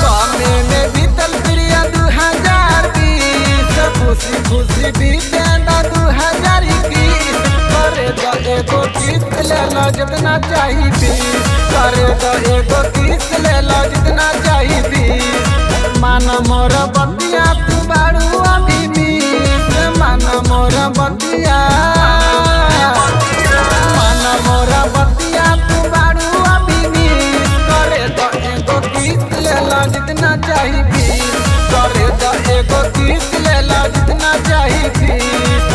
कामे में बीतल प्रिय 2020 खुशी खुशी बीते 2021 करे तो एगो किस्त ले लो जितना चाहिए बीस करे तो एगो किस्त ले लो जितना चाहिए बीस मान मोर बतिया तू बारू अभी बीस मान मोर बतिया मान मोर बतिया तू बारू अभी बीस करे तो एगो किस्त ले लो जितना चाहिए बीस करे तो एगो किस्त ले लो जितना चाहिए बीस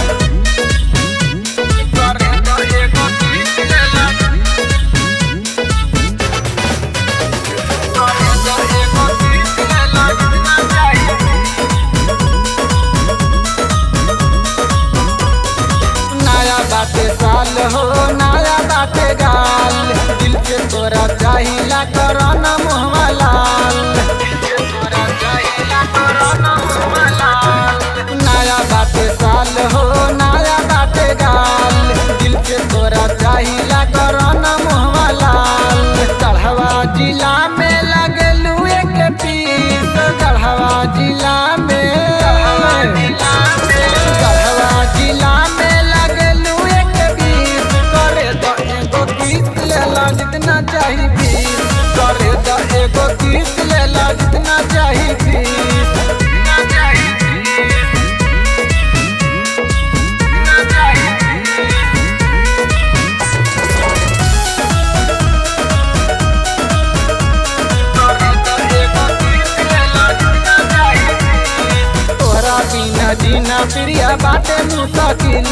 करे तो एगो किस्त ले लो करे तो एगो किस्त ले लो जितना चाहिए नया बाटे साल हो नया बाटे गाल दिल के तोरा चाहिला करना मुहवा लाल नया बाटे साल हो नया बाटे गाल दिल के तोरा चाहिला करना मुहवा लाल गढ़वा जिला में लगलू एक पीस गढ़वा जिला में गढ़वा जिला में लगलू एक पीस करे तो एगो किस्त ले लो जितना चाहिए बीस करे तो एगो किस्त ले लो जितना चाहिए बीस जीना प्रिया बाटे मुश्किल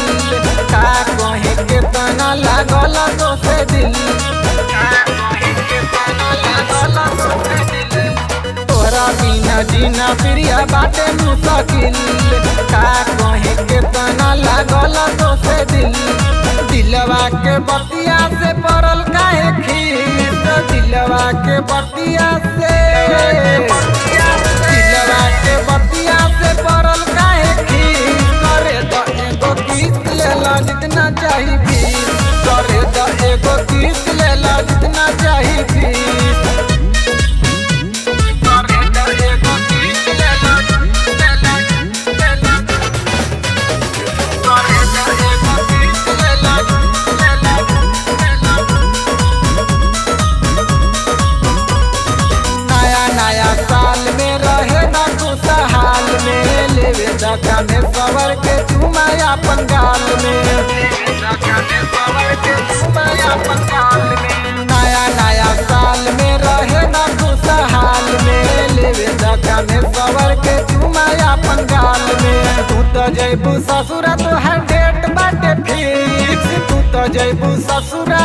का कहे के तना लागल दोसे दिल तोरा बिना जीना प्रिया बाटे मुश्किल का कहे के तना लागल दोसे दिल दिलवा के बतिया से पड़ल काहे खीस दिलवा के बतिया से दिलवा के बतिया से पड़ल काहे खीस करे तो एगो किस्त ले लो जितना चाहिए बीस करे तो एगो किस्त ले लो जितना चाहिए बीस करे तो एगो किस्त ले लो करे तो एगो किस्त ले लो नया नया साल में रहे ना खुशहाल में लेवे दका में सवर के चुमाया पंगाल में नया नया साल में रहे ना खुशहाल में लेवे दका में सवर के चुमाया पंगाल में तू तो जैबू ससुरा तो है डेट बाटे फिक्स तू तो जैबू ससुरा